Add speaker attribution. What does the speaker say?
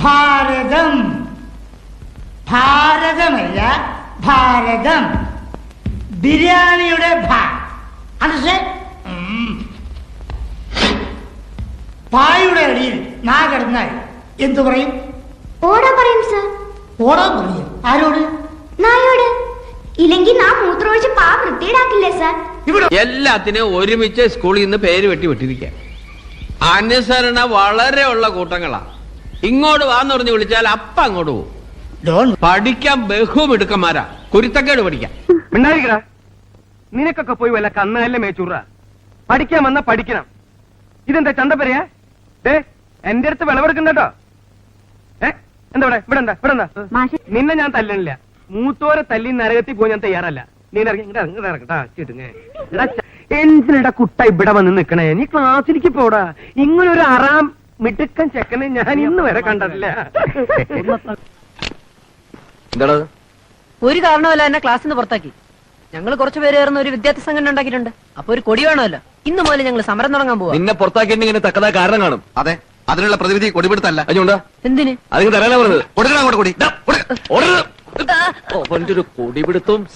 Speaker 1: ഭാരതം. ഭാരതമല്ല, ഭാരതം. ബിരിയാണിയുടെ ഭ. പായുടെ അടിയിൽ നാ കിടന്നാൽ എന്തു പറയും?
Speaker 2: ഓടാ പറയും സർ.
Speaker 1: ഓടാ പറയും? ആരോട്?
Speaker 2: നായോട്. ഇല്ലെങ്കിൽ നാ മൂത്രമൊഴിച്ച് പാ വൃത്തിയിടാക്കില്ലേ സർ?
Speaker 3: എല്ലാത്തിനും ഒരുമിച്ച് സ്കൂളിൽ നിന്ന് പേര് വെട്ടിയിരിക്കുക. അനുസരണ വളരെ ഉള്ള കൂട്ടങ്ങളാ. ഇങ്ങോട്ട് വാന്ന് പറഞ്ഞ് വിളിച്ചാൽ അപ്പ അങ്ങോട്ട് പോകും. പഠിക്കാൻ ബഹുമിടുക്കന്മാരാ. കുരുത്തക്കേട് പഠിക്കാം.
Speaker 4: മിണ്ടായിരിക്കടാ. നിനക്കൊക്കെ പോയി വല്ല കന്നല്ലേ മേച്ചൂറ. പഠിക്കാൻ വന്നാ പഠിക്കണം. ഇതെന്താ ചന്തപ്പരയാ? എന്റെ അടുത്ത് വിളവെടുക്കണ്ടോ? എന്താ ഇവിടെ എന്താ നിന്നെ ഞാൻ തല്ലണില്ല. മൂത്തോരെ തല്ലി നരകത്തിൽ പോയി ഞാൻ തയ്യാറല്ല. നീ എന്തിനടാ കുട്ട ഇവിടെ വന്ന് നിക്കണേ? നീ ക്ലാസ്സിലേക്ക് പോടാ. ഇങ്ങനൊരു അറാം മിടുക്കൻ ചെക്കനെ ഞാൻ ഇന്ന് വരെ കണ്ടിട്ടില്ല.
Speaker 3: എന്താ
Speaker 5: ഒരു കാരണമല്ല എന്നെ ക്ലാസ്സിൽ നിന്ന് പുറത്താക്കി. ഞങ്ങൾ കുറച്ചു പേര് ചേർന്ന് ഒരു വിദ്യാർത്ഥി സംഘടന ഉണ്ടാക്കിയിട്ടുണ്ട്. അപ്പൊ ഒരു കൊടി വേണമല്ലോ. ഇന്ന് മുതൽ ഞങ്ങൾ സമരം തുടങ്ങാൻ പോവാ.
Speaker 3: നിന്നെ പുറത്താക്കിയിട്ട് ഇങ്ങനെ തക്കതായ കാരണം കാണും.
Speaker 6: അതെ, അതിനുള്ള പ്രതിവിധി കൊടിപിടുത്തല്ല.
Speaker 3: അതുകൊണ്ടാ
Speaker 5: എന്തിന്?
Speaker 3: അതിന് തരാനാ പറഞ്ഞത്.
Speaker 6: കൊടുക്കണം അങ്ങോട്ട് കൊടി.
Speaker 3: ഒരു കൊടിപിടുത്തവും